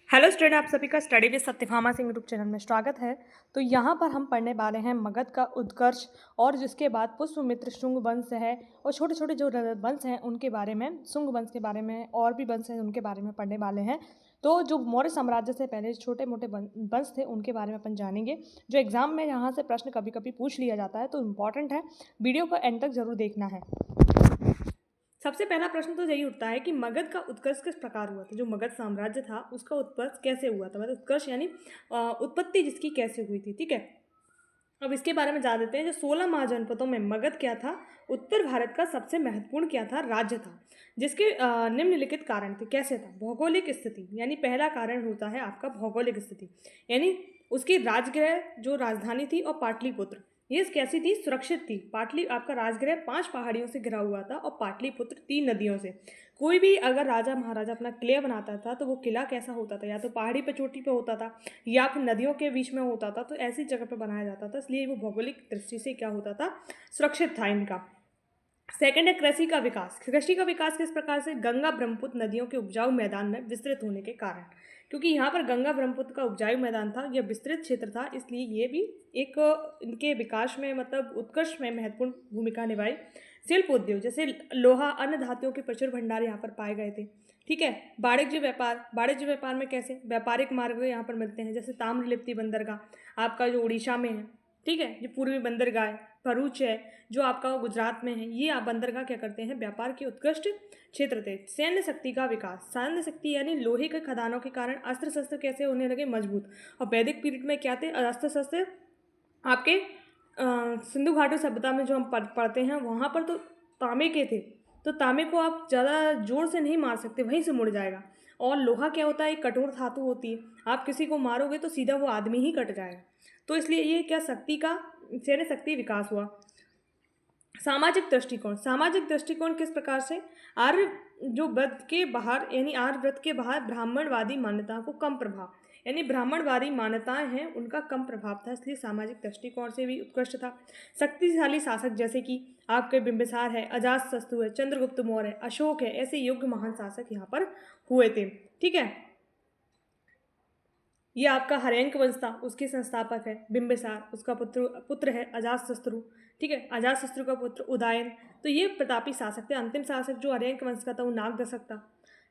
Hello student, आप सभी का study with Satyabhama Singh YouTube channel में स्वागत है। तो यहाँ पर हम पढ़ने वाले हैं मगध का उत्कर्ष और जिसके बाद पुष्यमित्र शुंग वंश है और छोटे छोटे जो वंश हैं उनके बारे में, शुंग वंश के बारे में और भी वंश हैं उनके बारे में पढ़ने वाले हैं। तो जो मौर्य साम्राज्य से पहले छोटे मोटे वंश थे उनके बारे में अपन जानेंगे। जो एग्जाम में यहाँ से प्रश्न कभी कभी पूछ लिया जाता है तो इम्पॉर्टेंट है, वीडियो को एंड तक जरूर देखना है। सबसे पहला प्रश्न तो यही उठता है कि मगध का उत्कर्ष किस प्रकार हुआ था। जो मगध साम्राज्य था उसका उत्कर्ष कैसे हुआ था, मतलब उत्कर्ष यानी उत्पत्ति जिसकी कैसे हुई थी। ठीक है, अब इसके बारे में जान लेते हैं। जो 16 महाजनपदों में मगध क्या था, उत्तर भारत का सबसे महत्वपूर्ण क्या था, राज्य था, जिसके निम्नलिखित कारण थे। कैसे था, भौगोलिक स्थिति, यानी पहला कारण होता है आपका भौगोलिक स्थिति, यानी उसकी राजगृह जो राजधानी थी और पाटलिपुत्र ये कैसी थी, सुरक्षित थी। पाटली आपका राजगृह 5 पहाड़ियों से घिरा हुआ था और पाटलिपुत्र 3 नदियों से। कोई भी अगर राजा महाराजा अपना किला बनाता था तो वो किला कैसा होता था, या तो पहाड़ी पे चोटी पे होता था या फिर नदियों के बीच में होता था, तो ऐसी जगह पे बनाया जाता था, इसलिए वो भौगोलिक दृष्टि से क्या होता था, सुरक्षित था इनका। सेकंड है कृषि का विकास। कृषि का विकास किस प्रकार से, गंगा ब्रह्मपुत्र नदियों के उपजाऊ मैदान में विस्तृत होने के कारण, क्योंकि यहाँ पर गंगा ब्रह्मपुत्र का उपजाऊ मैदान था, यह विस्तृत क्षेत्र था, इसलिए ये भी एक इनके विकास में मतलब उत्कर्ष में महत्वपूर्ण भूमिका निभाई। शिल्प उद्योग, जैसे लोहा अन्य धातुओं के प्रचुर भंडार यहाँ पर पाए गए थे। ठीक है, वाणिज्य व्यापार, वाणिज्य व्यापार में कैसे व्यापारिक मार्ग यहाँ पर मिलते हैं, जैसे ताम्रलिप्ति बंदरगाह आपका जो उड़ीसा में है। ठीक है, जो पूर्वी बंदरगाह है, भरूच है जो आपका गुजरात में है, ये आप बंदरगाह क्या करते हैं, व्यापार के उत्कृष्ट क्षेत्र थे। सैन्य शक्ति का विकास, सैन्य शक्ति यानी लोहे के खदानों के कारण अस्त्र शस्त्र कैसे होने लगे, मजबूत। और वैदिक पीरियड में क्या थे, अस्त्र शस्त्र आपके सिंधु घाटी सभ्यता में जो हम पढ़ते हैं वहाँ पर तो तांबे के थे, तो तांबे को आप ज़्यादा जोर से नहीं मार सकते, वहीं से मुड़ जाएगा। और लोहा क्या होता है, एक कठोर धातु होती है, आप किसी को मारोगे तो सीधा वो आदमी ही कट जाएगा। तो इसलिए ये क्या शक्ति का, सैन्य शक्ति विकास हुआ। सामाजिक दृष्टिकोण, सामाजिक दृष्टिकोण किस प्रकार से, आर्य जो व्रत के बाहर यानी आर्य व्रत के बाहर ब्राह्मणवादी मान्यताओं को कम प्रभाव, यानी ब्राह्मणवादी मान्यताएं हैं उनका कम प्रभाव था, इसलिए सामाजिक दृष्टिकोण से भी उत्कृष्ट था। शक्तिशाली शासक जैसे कि आपके बिंबिसार है, अजातशत्रु है, चंद्रगुप्त मौर्य है, अशोक है, ऐसे योग्य महान शासक यहाँ पर हुए थे। ठीक है, ये आपका हर्यंक वंश था, उसके संस्थापक है बिंबिसार, उसका पुत्र है अजातशत्रु। ठीक है, अजातशत्रु का पुत्र उदयन। तो ये प्रतापी शासक थे। अंतिम शासक जो हर्यंक वंश का था वो नागदशक था।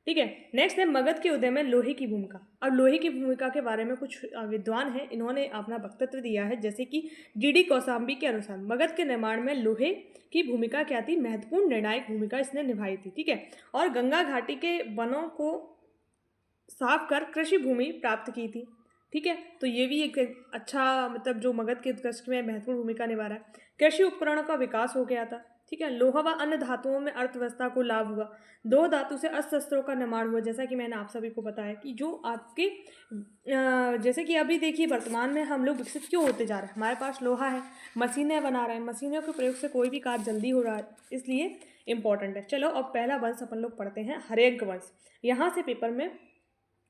ठीक है, नेक्स्ट है मगध के उदय में लोहे की भूमिका। अब लोहे की भूमिका के बारे में कुछ विद्वान हैं, इन्होंने अपना वक्तव्य दिया है, जैसे कि डी कौशाम्बी के अनुसार मगध के निर्माण में लोहे की भूमिका क्या थी, महत्वपूर्ण निर्णायक भूमिका इसने निभाई थी। ठीक है, और गंगा घाटी के वनों को साफ कर कृषि भूमि प्राप्त की थी। ठीक है, तो ये भी एक अच्छा मतलब जो मगध के उत्कर्ष में महत्वपूर्ण भूमिका निभा रहा है। कृषि उपकरणों का विकास हो गया था। ठीक है, लोहा व अन्य धातुओं में अर्थव्यवस्था को लाभ हुआ। 2 धातु से अस्त्र शस्त्रों का निर्माण हुआ, जैसा कि मैंने आप सभी को बताया कि जो आपके जैसे कि अभी देखिए वर्तमान में हम लोग विकसित क्यों होते जा रहे हैं, हमारे पास लोहा है, मशीनें बना रहे हैं, मशीनों के प्रयोग से कोई भी कार्य जल्दी हो रहा है, इसलिए इंपॉर्टेंट है। चलो अब पहला वंश अपन लोग पढ़ते हैं, हर्यंक वंश। यहाँ से पेपर में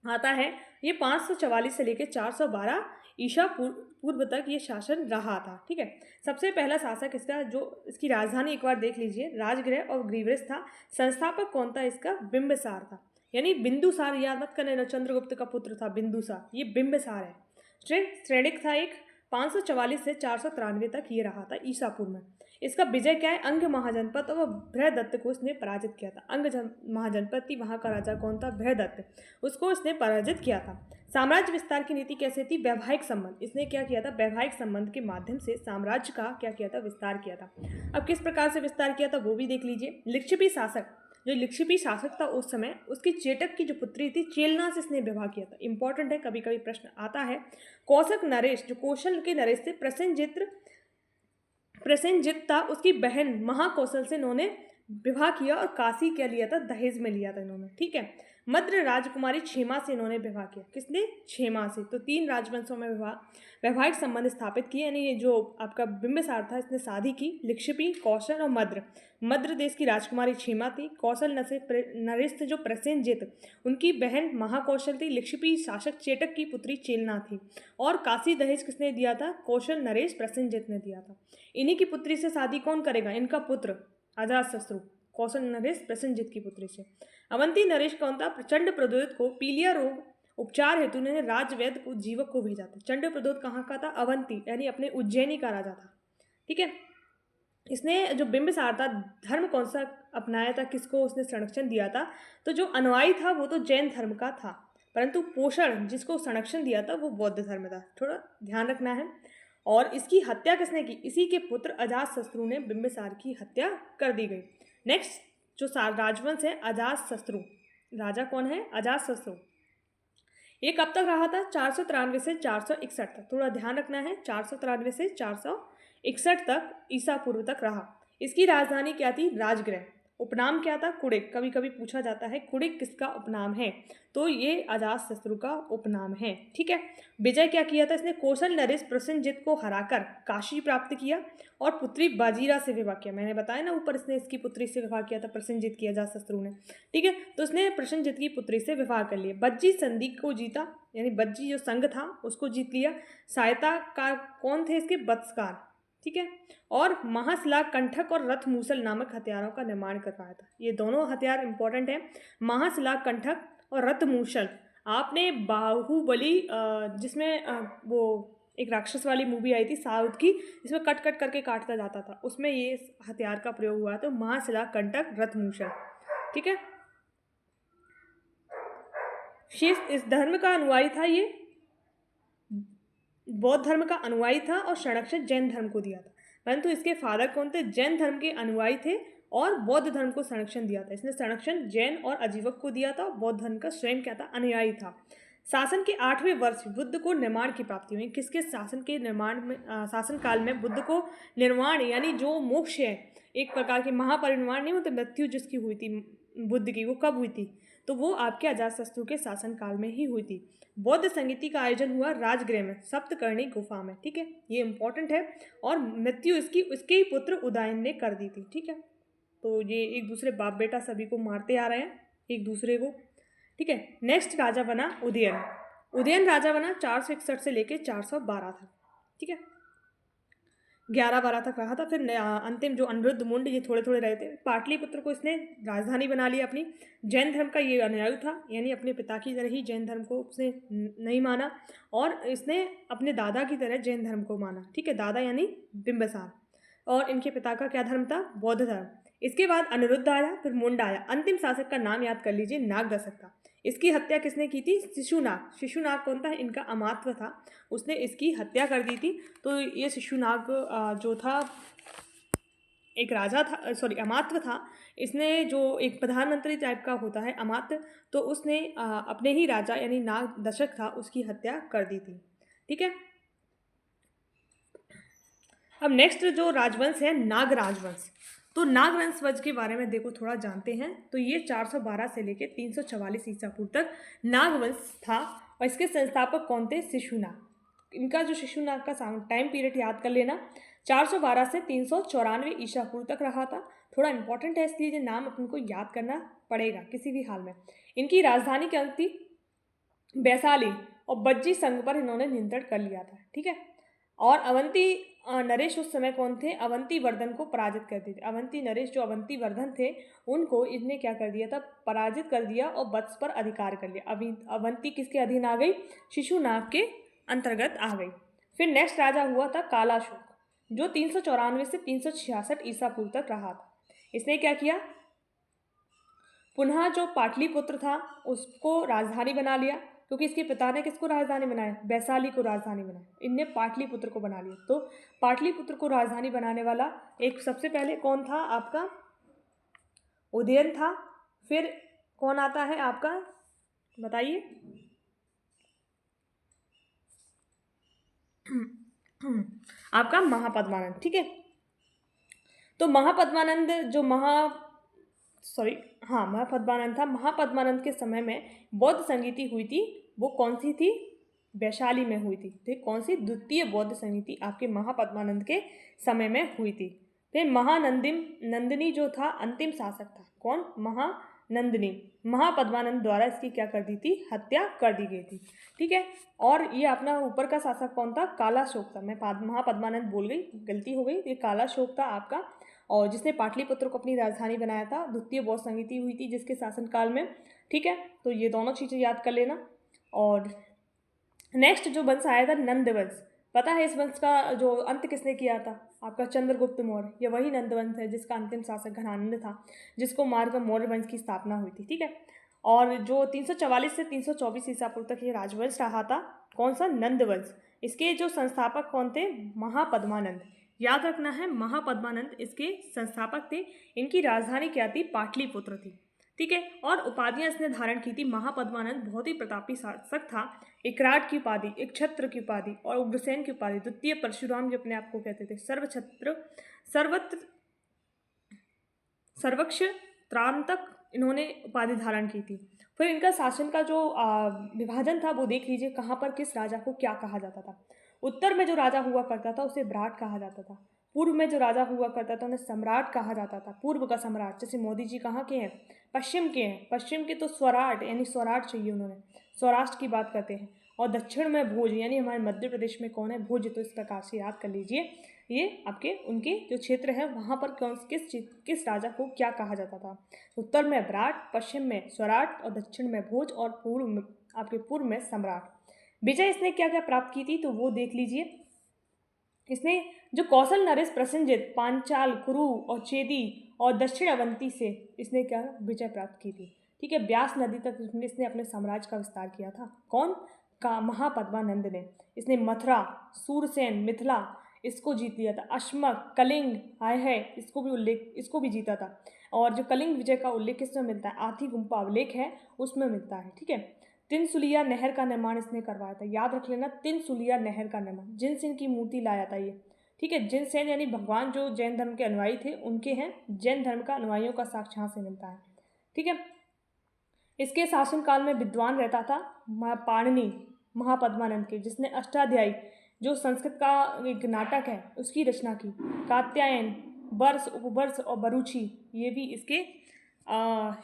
आता है, ये 544 से लेकर 412 ईसा पूर्व तक ये शासन रहा था। ठीक है, सबसे पहला शासक इसका, जो इसकी राजधानी एक बार देख लीजिए, राजगृह और ग्रीवरेश था। संस्थापक कौन था इसका, बिंबिसार था, यानी बिंदुसार, याद मत करना, चंद्रगुप्त का पुत्र था बिंदुसार, ये बिंबिसार है। श्रेणिक था एक, 544 से 493 तक ये रहा था ईसा पूर्व में। इसका विजय क्या है, अंग महाजनपद और बृहदत्त को इसने पराजित किया था। अंग महाजनपद थी, वहाँ का राजा कौन था, बृहदत्त, उसको इसने पराजित किया था। साम्राज्य विस्तार की नीति कैसे थी, वैवाहिक संबंध, इसने क्या किया था, वैवाहिक संबंध के माध्यम से साम्राज्य का क्या किया था, विस्तार किया था। अब किस प्रकार से विस्तार किया था वो भी देख लीजिए। लिच्छवी शासक, जो लिच्छवी शासक था उस समय, उसकी चेटक की जो पुत्री थी चेलना से इसने विवाह किया था। इंपॉर्टेंट है, कभी कभी प्रश्न आता है। कौशक नरेश, जो कौशल के नरेश थे, प्रसेनजित था, उसकी बहन महाकौशल से इन्होंने विवाह किया और काशी क्या लिया था, दहेज में लिया था इन्होंने। ठीक है, मद्र राजकुमारी क्षेमा से इन्होंने विवाह किया, किसने, क्षेमा से। तो 3 राजवंशों में वैवाहिक संबंध स्थापित किए, यानी ये जो आपका बिंबिसार था इसने शादी की लिच्छवी, कौशल और मद्र। मद्र देश की राजकुमारी क्षेमा थी, कौशल नरेश थे जो प्रसेनजित, उनकी बहन महाकौशल थी, लिच्छवी शासक चेटक की पुत्री चेलना थी, और काशी दहेज किसने दिया था, कौशल नरेश प्रसेनजित ने दिया था। इन्हीं की पुत्री से शादी कौन करेगा, इनका पुत्र अजातशत्रु, कौशल नरेश प्रसेनजित की पुत्री से। अवंती नरेश कौन था, प्रचंड प्रद्योत को पीलिया रोग उपचार हेतु उन्होंने राजवैद्य को जीवक को भेजा था। चंडप्रद्योत कहाँ का था? अवंती यानी अपने उज्जैनी का राजा था। ठीक है, इसने जो बिंबिसार था धर्म कौन सा अपनाया था, किसको उसने संरक्षण दिया था? तो जो अनुयायी था वो तो जैन धर्म का था, परंतु पोषण जिसको संरक्षण दिया था वो बौद्ध धर्म था। थोड़ा ध्यान रखना है। और इसकी हत्या किसने की? इसी के पुत्र अजातशत्रु ने बिंबिसार की हत्या कर दी गई। नेक्स्ट जो राजवंश है अजातशत्रु, राजा कौन है? अजातशत्रु। ये कब तक रहा था? 493 से 461 तक। थोड़ा ध्यान रखना है, 493 से 461 तक ईसा पूर्व तक रहा। इसकी राजधानी क्या थी? राजगृह। उपनाम क्या था? कुड़िक। कभी कभी पूछा जाता है कुड़िक किसका उपनाम है, तो ये अजातशत्रु का उपनाम है। ठीक है, विजय क्या किया था इसने? कौशल नरेश प्रसेनजित को हराकर काशी प्राप्त किया और पुत्री बाजीरा से विवाह किया। मैंने बताया ना ऊपर, इसने इसकी पुत्री से विवाह किया था, प्रसेनजित किया अजातशत्रु ने। ठीक है, तो उसने प्रसेनजित की पुत्री से विवाह कर लिया। बज्जी संधि को जीता, यानी बज्जी जो संघ था उसको जीत लिया। सहायता का कौन थे इसके? बत्सकार। ठीक है, और महाशिला कंठक और रथ मूसल नामक हथियारों का निर्माण करवाया था। ये दोनों हथियार इंपॉर्टेंट है, महाशिला कंठक और रथ मूसल। आपने बाहुबली जिसमें वो एक राक्षस वाली मूवी आई थी साउथ की, जिसमें कट कट करके काटता जाता था, उसमें ये हथियार का प्रयोग हुआ। तो महाशिला कंटक रथ मूसल। ठीक है, शेष इस धर्म का अनुयायी था, ये बौद्ध धर्म का अनुयायी था और संरक्षण जैन धर्म को दिया था। परंतु इसके फादर कौन थे? जैन धर्म के अनुयायी थे और बौद्ध धर्म को संरक्षण दिया था। इसने संरक्षण जैन और अजीवक को दिया था। बौद्ध धर्म का स्वयं क्या था? अनुयायी था। शासन के 8वें वर्ष बुद्ध को निर्माण की प्राप्ति हुई। किसके शासन के निर्माण में शासन काल में बुद्ध को निर्वाण यानी जो मोक्ष है, एक प्रकार के महापरिनिर्वाण नहीं होते, मृत्यु जिसकी हुई थी बुद्ध की, वो कब हुई थी? तो वो आपके अजातशत्रु के शासन काल में ही हुई थी। बौद्ध संगीति का आयोजन हुआ राजगृह में, सप्तकर्णी गुफा में। ठीक है, ये इंपॉर्टेंट है। और मृत्यु इसकी उसके ही पुत्र उदयन ने कर दी थी। ठीक है, तो ये एक दूसरे बाप बेटा सभी को मारते आ रहे हैं एक दूसरे को। ठीक है, नेक्स्ट राजा बना उदयन। उदयन राजा बना 461 से लेके 412 तक। ठीक है, 11-12 तक रहा था। फिर अंतिम जो अनिरुद्ध मुंड, ये थोड़े थोड़े रहे थे। पाटलिपुत्र को इसने राजधानी बना लिया अपनी। जैन धर्म का ये अनुयायी था, यानी अपने पिता की तरह ही जैन धर्म को उसने नहीं माना और इसने अपने दादा की तरह जैन धर्म को माना। ठीक है, दादा यानी बिंबिसार, और इनके पिता का क्या धर्म था? बौद्ध धर्म। इसके बाद अनिरुद्ध आया, फिर मुंड आया। अंतिम शासक का नाम याद कर लीजिए, नागदशक था। इसकी हत्या किसने की थी? शिशुनाग। शिशुनाग कौन था? इनका अमात्य था, उसने इसकी हत्या कर दी थी। तो ये शिशुनाग जो था एक राजा था, सॉरी अमात्य था। इसने जो एक प्रधानमंत्री टाइप का होता है अमात्य, तो उसने अपने ही राजा यानी नागदशक था उसकी हत्या कर दी थी। ठीक है, अब नेक्स्ट जो राजवंश है नाग राजवंश। तो नाग वंश के बारे में देखो थोड़ा जानते हैं। तो ये 412 से लेकर 344 ईसा पूर्व तक नाग वंश था और इसके संस्थापक कौन थे? शिशुनाग। इनका जो शिशुनाग का टाइम पीरियड याद कर लेना, 412 से 394 ईसा पूर्व तक रहा था। थोड़ा इंपॉर्टेंट है, इसलिए ये नाम अपन को याद करना पड़ेगा किसी भी हाल में। इनकी राजधानी क्या थी? वैशाली, और बज्जी संघ पर इन्होंने नियंत्रण कर लिया था। ठीक है, और अवंती नरेश उस समय कौन थे? अवंती वर्धन को पराजित कर दिए थे। अवंती नरेश जो अवंती वर्धन थे उनको इसने क्या कर दिया था? पराजित कर दिया और वत्स पर अधिकार कर लिया। अभी अवंती किसके अधीन आ गई? शिशुनाग के अंतर्गत आ गई। फिर नेक्स्ट राजा हुआ था कालाशोक, जो 394 से 366 ईसा पूर्व तक रहा था। इसने क्या किया? पुनः जो पाटलिपुत्र था उसको राजधानी बना लिया, क्योंकि इसके पिता ने किसको राजधानी बनाया? वैशाली को राजधानी बनाया। इनने पाटलिपुत्र को बना लिया। तो पाटलिपुत्र को राजधानी बनाने वाला एक सबसे पहले कौन था आपका? उदयन था। फिर कौन आता है आपका, बताइए? आपका महापद्मानंद। ठीक है, तो महापद्मानंद जो महापद्मानंद था। महापद्मानंद के समय में बौद्ध संगीति हुई थी, वो कौन सी थी? वैशाली में हुई थी। तो कौन सी? द्वितीय बौद्ध संगीति आपके महापद्मानंद के समय में हुई थी। फिर नंदिनी जो था अंतिम शासक था। कौन? महानंदिनी। महापद्मानंद द्वारा इसकी क्या कर दी थी? हत्या कर दी गई थी। ठीक है, और ये अपना ऊपर का शासक कौन था? कालाशोक था। मैं महापद्मानंद बोल गई, गलती हो गई। ये कालाशोक था आपका, और जिसने पाटलिपुत्र को अपनी राजधानी बनाया था। द्वितीय बौद्ध संगीति हुई थी जिसके शासनकाल में। ठीक है, तो ये दोनों चीज़ें याद कर लेना। और नेक्स्ट जो वंश आया था नंद वंश, पता है इस वंश का जो अंत किसने किया था? आपका चंद्रगुप्त मौर्य। ये वही नंद वंश है जिसका अंतिम शासक घनानंद था, जिसको मारकर मौर्य वंश की स्थापना हुई थी, ठीक है। और जो 344 से 324 ईसा पूर्व तक ये राजवंश रहा था, कौन सा? नंद वंश। इसके जो संस्थापक कौन थे? महापद्मानंद। याद रखना है, महापद्मानंद इसके संस्थापक थे। इनकी राजधानी क्या थी? पाटलिपुत्र थी, ठीक है। और उपाधियां इसने धारण की थी। महापद्मानंद बहुत ही प्रतापी शासक था। इकराट की उपाधि, एक छत्र की उपाधि और उग्रसेन की उपाधि, द्वितीय परशुराम जो अपने आप को कहते थे, सर्वछत्र, सर्वत्र, सर्वक्ष त्रांतक, इन्होंने उपाधि धारण की थी। फिर इनका शासन का जो विभाजन था वो देख लीजिए, कहाँ पर किस राजा को क्या कहा जाता था। उत्तर में जो राजा हुआ करता था उसे विराट कहा जाता था। पूर्व में जो राजा हुआ करता था उन्हें सम्राट कहा जाता था, पूर्व का सम्राट। जैसे मोदी जी कहाँ के हैं? पश्चिम के हैं। पश्चिम के तो स्वराट यानी स्वराट चाहिए उन्होंने, स्वराष्ट्र की बात करते हैं। और दक्षिण में भोज यानी हमारे मध्य प्रदेश में कौन है? भोज। तो इस प्रकार से याद कर लीजिए, ये आपके उनके जो क्षेत्र है वहाँ पर कौन किस राजा को क्या कहा जाता था। उत्तर में विराट, पश्चिम में स्वराट और दक्षिण में भोज और पूर्व में आपके पूर्व में सम्राट। विजय इसने क्या क्या प्राप्त की थी तो वो देख लीजिए। इसने जो कौशल नरेश, प्रसेनजित, पांचाल, कुरु और चेदी और दक्षिण अवंती से इसने क्या विजय प्राप्त की थी, ठीक है। ब्यास नदी तक इसने अपने साम्राज्य का विस्तार किया था। कौन? का महापद्मानंद ने। इसने मथुरा, सूरसेन, मिथिला इसको जीत लिया था। अश्मक, कलिंग, आय है इसको भी जीता था। और जो कलिंग विजय का उल्लेख किसमें मिलता है? आथी गुम्पा अवलेख है उसमें मिलता है, ठीक है। तिनसुलिया नहर का निर्माण इसने करवाया था। याद रख लेना, तिनसुलिया नहर का निर्माण। जिनसेन की मूर्ति लाया था ये, ठीक है। जिनसेन यानी भगवान जो जैन धर्म के अनुयायी थे उनके हैं। जैन धर्म का अनुयायियों का साक्ष्य यहाँ से मिलता है, ठीक है। इसके शासनकाल में विद्वान रहता था पाणिनि, महापद्मानंद के, जिसने अष्टाध्यायी जो संस्कृत का एक नाटक है उसकी रचना की। कात्यायन, वर्ष, उपवर्ष और बरूची ये भी इसके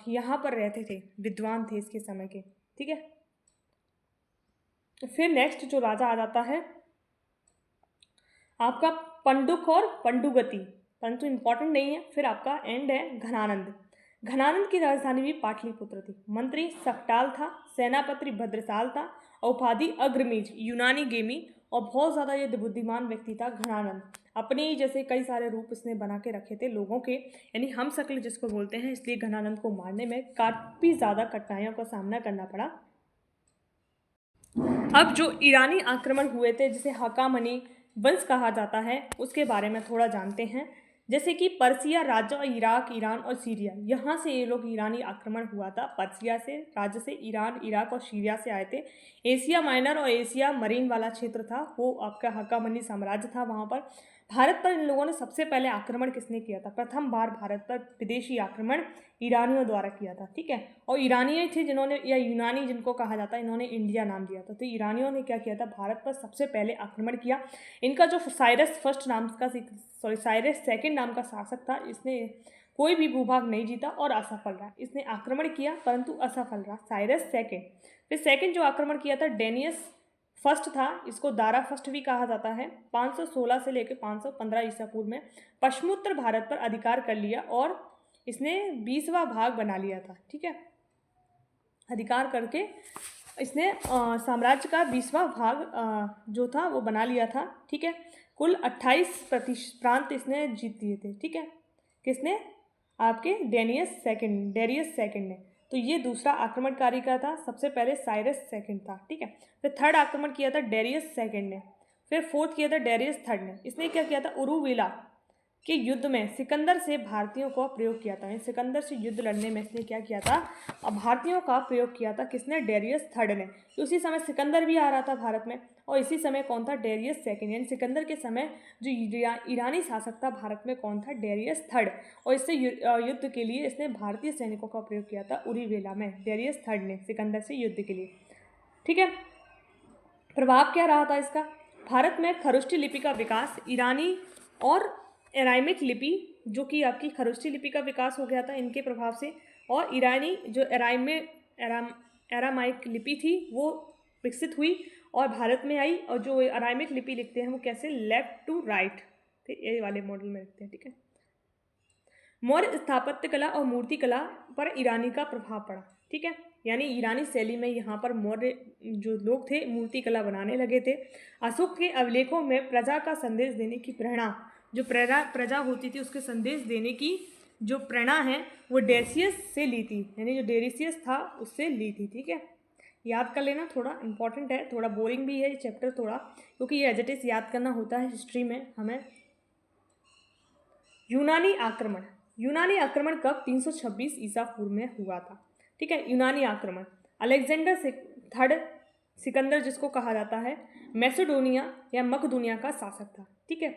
यहाँ पर रहते थे, विद्वान थे इसके समय के, ठीक है। फिर नेक्स्ट जो राजा आ जाता है आपका पंडुक और पंडुगति, परंतु इंपॉर्टेंट नहीं है। फिर आपका एंड है घनानंद। घनानंद की राजधानी भी पाटलिपुत्र थी। मंत्री सकटाल था, सेनापति भद्रसाल था और उपाधि अग्रमीज, यूनानी गेमी और बहुत ज़्यादा ये बुद्धिमान व्यक्ति था घनानंद। अपने जैसे कई सारे रूप इसने बना के रखे थे लोगों के, यानी हम शक्ल जिसको बोलते हैं, इसलिए घनानंद को मारने में काफ़ी ज़्यादा कठिनाइयों का सामना करना पड़ा। अब जो ईरानी आक्रमण हुए थे जिसे हकामनी वंश कहा जाता है उसके बारे में थोड़ा जानते हैं। जैसे कि पर्सिया राज्य और इराक, ईरान और सीरिया, यहाँ से ये लोग ईरानी आक्रमण हुआ था। पर्सिया से राज्य से, ईरान, इराक और सीरिया से आए थे। एशिया माइनर और एशिया मरीन वाला क्षेत्र था वो आपका हकामनी साम्राज्य था वहाँ पर। भारत पर इन लोगों ने सबसे पहले आक्रमण किसने किया था? प्रथम बार भारत पर विदेशी आक्रमण ईरानियों द्वारा किया था, ठीक है। और ईरानी थे जिन्होंने, या यूनानी जिनको कहा जाता है, इन्होंने इंडिया नाम दिया था। तो ईरानियों ने क्या किया था? भारत पर सबसे पहले आक्रमण किया। इनका जो साइरस सेकंड नाम का शासक था, इसने कोई भी भूभाग नहीं जीता और असफल रहा। इसने आक्रमण किया परंतु असफल रहा, साइरस सेकंड। फिर सेकंड जो आक्रमण किया था डेनियस फर्स्ट था, इसको दारा फर्स्ट भी कहा जाता है। 516 से लेकर 515 ईसा पूर्व में पश्चिमोत्तर भारत पर अधिकार कर लिया और इसने 20वां भाग बना लिया था, ठीक है। अधिकार करके इसने साम्राज्य का 20वां भाग जो था वो बना लिया था, ठीक है। कुल 28 प्रांत इसने जीत लिए थे, ठीक है। किसने? आपके डेरियस सेकंड ने। तो ये दूसरा आक्रमणकारी का था। सबसे पहले साइरस सेकंड था, ठीक है। फिर थर्ड आक्रमण किया था डेरियस सेकंड ने। फिर फोर्थ किया था डेरियस थर्ड ने। इसने क्या किया था? उरुविला के युद्ध में सिकंदर से भारतीयों का प्रयोग किया था। सिकंदर से युद्ध लड़ने में इसने क्या किया था? भारतीयों का प्रयोग किया था। किसने? डेरियस थर्ड ने। उसी समय सिकंदर भी आ रहा था भारत में और इसी समय कौन था? Darius second. यानी सिकंदर के समय जो ईरानी शासक था भारत में कौन था? Darius third. और इससे युद्ध के लिए इसने भारतीय सैनिकों का प्रयोग किया था उरीवेला में, डेरियस थर्ड ने, सिकंदर से युद्ध के लिए, ठीक है। प्रभाव क्या रहा था इसका? भारत में खरुष्टी लिपि का विकास, ईरानी और एरामिक लिपि, जो कि आपकी खरुष्टी लिपि का विकास हो गया था इनके प्रभाव से, और ईरानी जो एरामाइक लिपि थी वो विकसित हुई और भारत में आई। और जो एरामिक लिपि लिखते हैं वो कैसे? लेफ्ट टू राइट, ये वाले मॉडल में लिखते हैं, ठीक है। मौर्य स्थापत्य कला और मूर्ति कला पर ईरानी का प्रभाव पड़ा, ठीक है। यानी ईरानी शैली में यहाँ पर मौर्य जो लोग थे मूर्ति कला बनाने लगे थे। अशोक के अभिलेखों में प्रजा का संदेश देने की प्रेरणा, जो प्रजा होती थी उसके संदेश देने की जो प्रेरणा है वो डेसियस से ली थी, यानी जो डेरिसियस था उससे ली थी। ठीक है, याद कर लेना, थोड़ा इंपॉर्टेंट है, थोड़ा बोरिंग भी है ये चैप्टर थोड़ा, क्योंकि ये एज इट इज याद करना होता है हिस्ट्री में हमें। यूनानी आक्रमण, यूनानी आक्रमण कब? 326 ईसा पूर्व में हुआ था। ठीक है, यूनानी आक्रमण, अलेक्जेंडर थर्ड सिकंदर जिसको कहा जाता है, मैसेडोनिया या मकदूनिया का शासक था। ठीक है,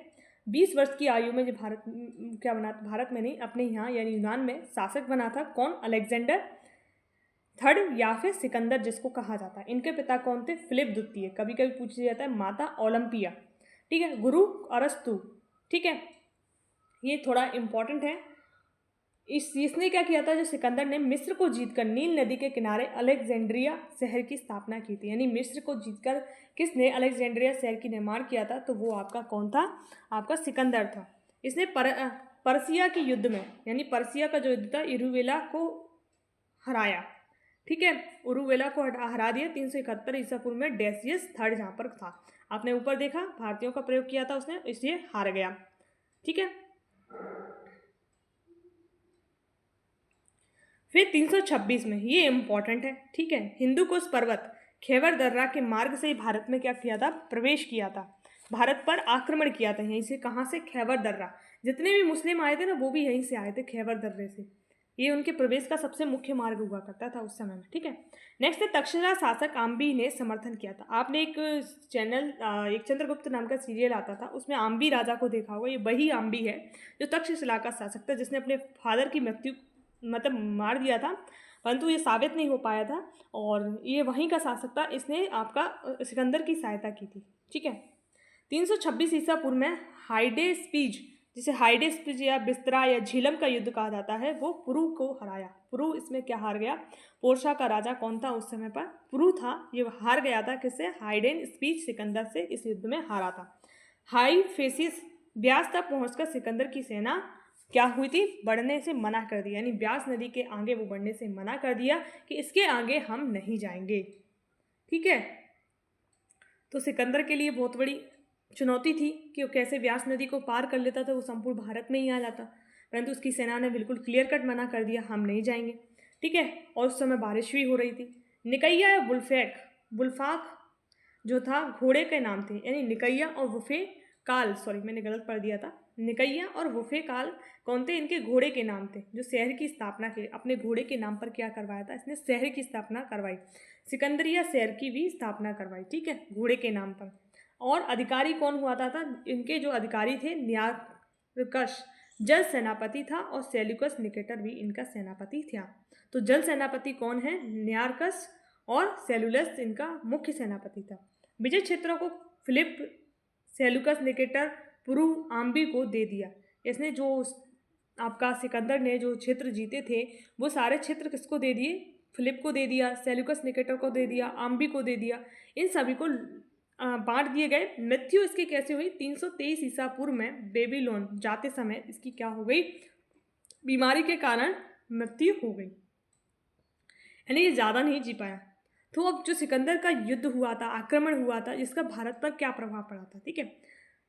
20 वर्ष की आयु में जो भारत में नहीं, अपने यहाँ यानी यूनान में शासक बना था। कौन? अलेक्जेंडर थर्ड या फिर सिकंदर जिसको कहा जाता है। इनके पिता कौन थे? फिलिप द्वितीय, कभी कभी पूछा जाता है माता ओलंपिया। ठीक है, गुरु अरस्तु। ठीक है, ये थोड़ा इंपॉर्टेंट है। इसने क्या किया था? जो सिकंदर ने मिस्र को जीतकर नील नदी के किनारे अलेक्जेंड्रिया शहर की स्थापना की थी, यानी मिस्र को जीतकर किसने अलेक्जेंड्रिया शहर की निर्माण किया था? तो वो आपका कौन था? आपका सिकंदर था। इसने पर्सिया के युद्ध में, यानी पर्सिया का जो युद्ध था, इरुवेला को हराया। ठीक है, उरुवेला को हरा दिया 371 ईसा पूर्व में। डेसियस थर्ड जहाँ पर था, आपने ऊपर देखा भारतीयों का प्रयोग किया था उसने, इसलिए हार गया। ठीक है, फिर 326 में, ये इंपॉर्टेंट है। ठीक है, हिंदू कुश पर्वत खैबर दर्रा के मार्ग से भारत में क्या किया था? प्रवेश किया था, भारत पर आक्रमण किया था। यहीं से, कहाँ से? खैबर दर्रा। जितने भी मुस्लिम आए थे ना वो भी यहीं से आए थे, खैबर दर्रे से। ये उनके प्रवेश का सबसे मुख्य मार्ग हुआ करता था उस समय में। ठीक है, नेक्स्ट है तक्षशिला शासक आम्बी ने समर्थन किया था। आपने एक चैनल, एक चंद्रगुप्त नाम का सीरियल आता था, उसमें आम्बी राजा को देखा होगा। ये वही आम्बी है जो तक्षशिला का शासक था, जिसने अपने फादर की मृत्यु मतलब मार दिया था, परंतु ये साबित नहीं हो पाया था, और ये वहीं का शासक था। इसने आपका सिकंदर की सहायता की थी। ठीक है, 326 ईसा पूर्व में हाइडेस्पीज, जिसे हाइडेस्पीज या बिस्तरा या झीलम का युद्ध कहा जाता है, वो पुरु को हराया। पुरु इसमें क्या हार गया? पोर्शा का राजा कौन था उस समय पर? पुरु था। ये हार गया था किससे? हाइडेन स्पीच सिकंदर से इस युद्ध में हारा था। हाई फेसिस ब्यास तक पहुंचकर सिकंदर की सेना क्या हुई थी? बढ़ने से मना कर दिया, यानी ब्यास नदी के आगे वो बढ़ने से मना कर दिया कि इसके आगे हम नहीं जाएंगे। ठीक है, तो सिकंदर के लिए बहुत बड़ी चुनौती थी कि वो कैसे व्यास नदी को पार कर लेता था, वो संपूर्ण भारत में ही आ जाता, परंतु उसकी सेना ने बिल्कुल क्लियर कट मना कर दिया, हम नहीं जाएंगे। ठीक है, और उस समय बारिश भी हो रही थी। निकैया या बुल्फाक जो था घोड़े के नाम थे, यानी निकैया और वुफे काल, सॉरी मैंने गलत पढ़ दिया था, निकैया और वुफे काल कौन थे? इनके घोड़े के नाम थे, जो शहर की स्थापना के अपने घोड़े के नाम पर क्या करवाया था? इसने शहर की स्थापना करवाई, सिकंदरिया शहर की भी स्थापना करवाई। ठीक है, घोड़े के नाम पर। और अधिकारी कौन हुआ था? इनके जो अधिकारी थे, न्यारकस जल सेनापति था, और सेल्यूकस निकेटर भी इनका सेनापति था। तो जल सेनापति कौन है? न्यारकस, और सेलुलस इनका मुख्य सेनापति था। विजय क्षेत्रों को फिलिप, सेल्यूकस निकेटर, पुरु आम्बी को दे दिया। इसने जो आपका सिकंदर ने जो क्षेत्र जीते थे वो सारे क्षेत्र किसको दे दिए? फिलिप को दे दिया, सेल्यूकस निकेटर को दे दिया, आम्बी को दे दिया, इन सभी को बांट दिए गए। मृत्यु इसकी कैसे हुई? 323 ईसा पूर्व में बेबीलोन जाते समय इसकी क्या हो गई? बीमारी के कारण मृत्यु हो गई, यानी ये ज़्यादा नहीं जी पाया। तो अब जो सिकंदर का युद्ध हुआ था, आक्रमण हुआ था, इसका भारत पर क्या प्रभाव पड़ा था? ठीक है,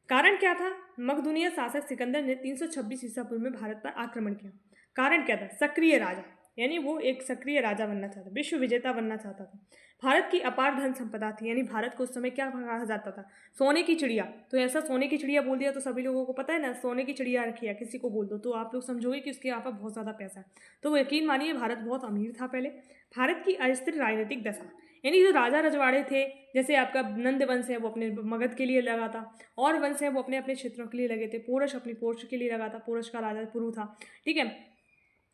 कारण क्या था? मकदूनिया शासक सिकंदर ने 326 ईसा पूर्व में भारत पर आक्रमण किया। कारण क्या था? सक्रिय राजा, यानी वो एक सक्रिय राजा बनना चाहता, विश्व विजेता बनना चाहता था। भारत की अपार धन संपदा थी, यानी भारत को उस समय क्या कहा जाता था? सोने की चिड़िया। तो ऐसा सोने की चिड़िया बोल दिया तो सभी लोगों को पता है ना, सोने की चिड़िया रखी है, किसी को बोल दो तो आप लोग समझोगे कि उसके यहाँ पर बहुत ज़्यादा पैसा है। तो वो यकीन मानिए भारत बहुत अमीर था पहले। भारत की अस्थिर राजनीतिक दशा, यानी जो राजा रजवाड़े थे, जैसे आपका नंद वंश है वो अपने मगध के लिए लगा था, और वंश है वो अपने अपने क्षेत्रों के लिए लगे थे। पोरश अपनी पोर्श के लिए लगा था, पोरश का राजा पुरु था। ठीक है,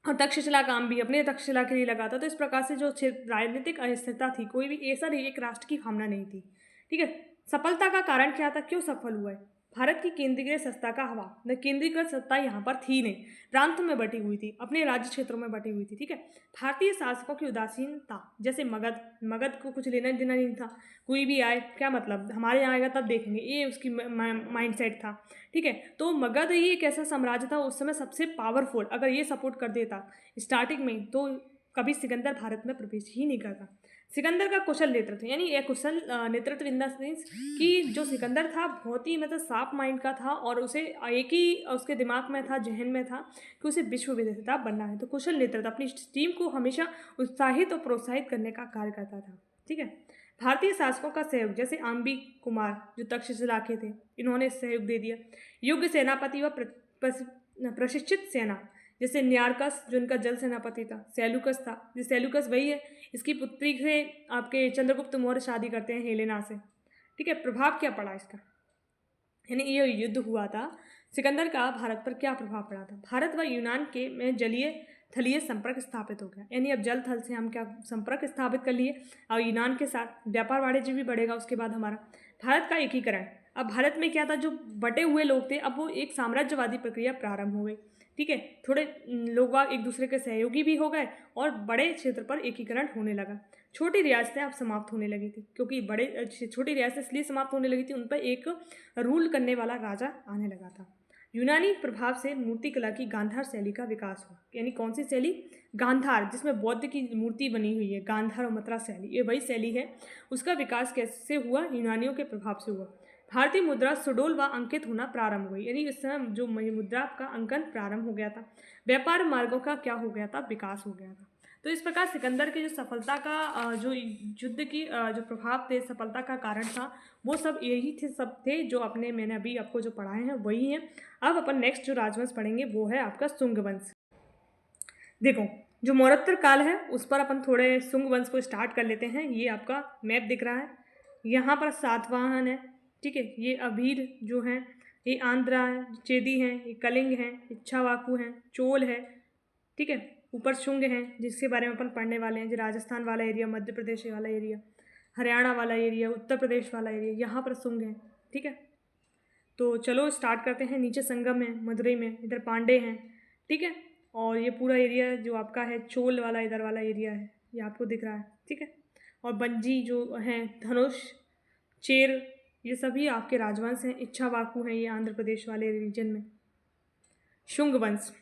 और तक्षशिला काम भी अपने तक्षशिला के लिए लगा था। तो इस प्रकार से जो राजनीतिक अस्थिरता थी, कोई भी ऐसा नहीं, एक राष्ट्र की भावना नहीं थी। ठीक है, सफलता का कारण क्या था? क्यों सफल हुआ है? भारत की केंद्रीकृत सत्ता का अभाव। न केंद्रीकृत सत्ता यहाँ पर थी नहीं, प्रांतों में बटी हुई थी, अपने राज्य क्षेत्रों में बटी हुई थी। ठीक है, भारतीय शासकों की उदासीनता, जैसे मगध को कुछ लेना देना नहीं था, कोई भी आए क्या मतलब, हमारे यहाँ आएगा तब देखेंगे, ये उसकी माइंड सेट था। ठीक है, तो मगध ही एक ऐसा साम्राज्य था उस समय सबसे पावरफुल, अगर ये सपोर्ट कर देता स्टार्टिंग में तो कभी सिकंदर भारत में प्रवेश ही नहीं करता। सिकंदर का कुशल नेतृत्व, यानी एक कुशल नेतृत्व इन द सेंस कि जो सिकंदर था बहुत ही मतलब साफ माइंड का था और उसे एक ही उसके दिमाग में था, जहन में था कि उसे विश्व विजेता बनना है। तो कुशल नेतृत्व अपनी टीम को हमेशा उत्साहित और प्रोत्साहित करने का कार्य करता था। ठीक है। भारतीय शासकों का सहयोग, जैसे आम्बी कुमार जो तक्षशिला के थे, इन्होंने सहयोग दे दिया। योग्य सेनापति व प्रशिक्षित सेना, जैसे न्यारकस जो इनका जल सेनापति था, सेल्यूकस था, जो सेल्यूकस वही है, इसकी पुत्री से आपके चंद्रगुप्त मौर्य शादी करते हैं हेलेना से। ठीक है। प्रभाव क्या पड़ा इसका, यानी ये युद्ध हुआ था सिकंदर का भारत पर क्या प्रभाव पड़ा था। भारत व यूनान के में जलीय थलीय संपर्क स्थापित हो गया, यानी अब जल थल से हम क्या संपर्क स्थापित कर लिए और यूनान के साथ व्यापार वाणिज्य भी बढ़ेगा। उसके बाद हमारा भारत का एकीकरण, अब भारत में क्या था, जो बटे हुए लोग थे अब वो एक साम्राज्यवादी प्रक्रिया प्रारंभ हो गई। ठीक है। थोड़े लोग एक दूसरे के सहयोगी भी हो गए और बड़े क्षेत्र पर एकीकरण होने लगा। छोटी रियासतें अब समाप्त होने लगी थी, क्योंकि छोटी रियासतें इसलिए समाप्त होने लगी थी, उन पर एक रूल करने वाला राजा आने लगा था। यूनानी प्रभाव से मूर्तिकला की गांधार शैली का विकास हुआ, यानी कौन सी शैली, गांधार, जिसमें बौद्ध की मूर्ति बनी हुई है, गांधार और मथुरा शैली, ये वही शैली है। उसका विकास कैसे हुआ, यूनानियों के प्रभाव से हुआ। भारतीय मुद्रा सुडोल व अंकित होना प्रारंभ हुई, यानी इस समय जो मुद्रा का अंकन प्रारंभ हो गया था। व्यापार मार्गों का क्या हो गया था, विकास हो गया था। तो इस प्रकार सिकंदर के जो सफलता का जो युद्ध की जो प्रभाव थे, सफलता का कारण था, वो सब यही थे, सब थे जो मैंने अभी आपको जो पढ़ाए हैं वही हैं। अब अपन नेक्स्ट जो राजवंश पढ़ेंगे वो है आपका शुंग वंश। देखो जो मौर्योत्तर काल है उस पर अपन थोड़े शुंग वंश को स्टार्ट कर लेते हैं। ये आपका मैप दिख रहा है, यहाँ पर सातवाहन है। ठीक है। ये अभीर जो हैं, ये आंध्रा है, चेदी हैं, ये कलिंग हैं, इच्छावाकु हैं, चोल है। ठीक है। ऊपर शुंग हैं जिसके बारे में अपन पढ़ने वाले हैं, जो राजस्थान वाला एरिया, मध्य प्रदेश वाला एरिया, हरियाणा वाला एरिया, उत्तर प्रदेश वाला एरिया, यहाँ पर शुंग हैं। ठीक है। तो चलो स्टार्ट करते हैं। नीचे संगम है मदुरई में, इधर पांडे हैं। ठीक है। और ये पूरा एरिया जो आपका है चोल वाला, इधर वाला एरिया है, ये आपको दिख रहा है। ठीक है। और बंजी जो हैं, धनुष, चेर, ये सभी आपके राजवंश हैं। इच्छावाकु हैं ये आंध्र प्रदेश वाले रीजन में। शुंग वंश,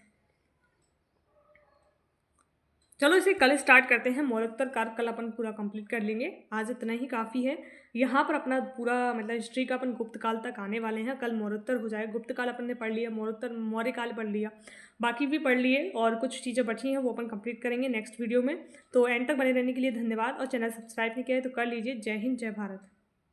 चलो इसे कल स्टार्ट करते हैं। मौर्योत्तर काल कल अपन पूरा कंप्लीट कर लेंगे, आज इतना ही काफ़ी है। यहाँ पर अपना पूरा मतलब हिस्ट्री का अपन गुप्त काल तक आने वाले हैं। कल मौर्योत्तर हो जाएगा। गुप्त काल अपन ने पढ़ लिया, मौर्योत्तर मौर्य काल पढ़ लिया, बाकी भी पढ़ लिए और कुछ चीज़ें बची हैं वो अपन कंप्लीट करेंगे नेक्स्ट वीडियो में। तो एंड तक बने रहने के लिए धन्यवाद, और चैनल सब्सक्राइब नहीं किया है तो कर लीजिए। जय हिंद, जय भारत।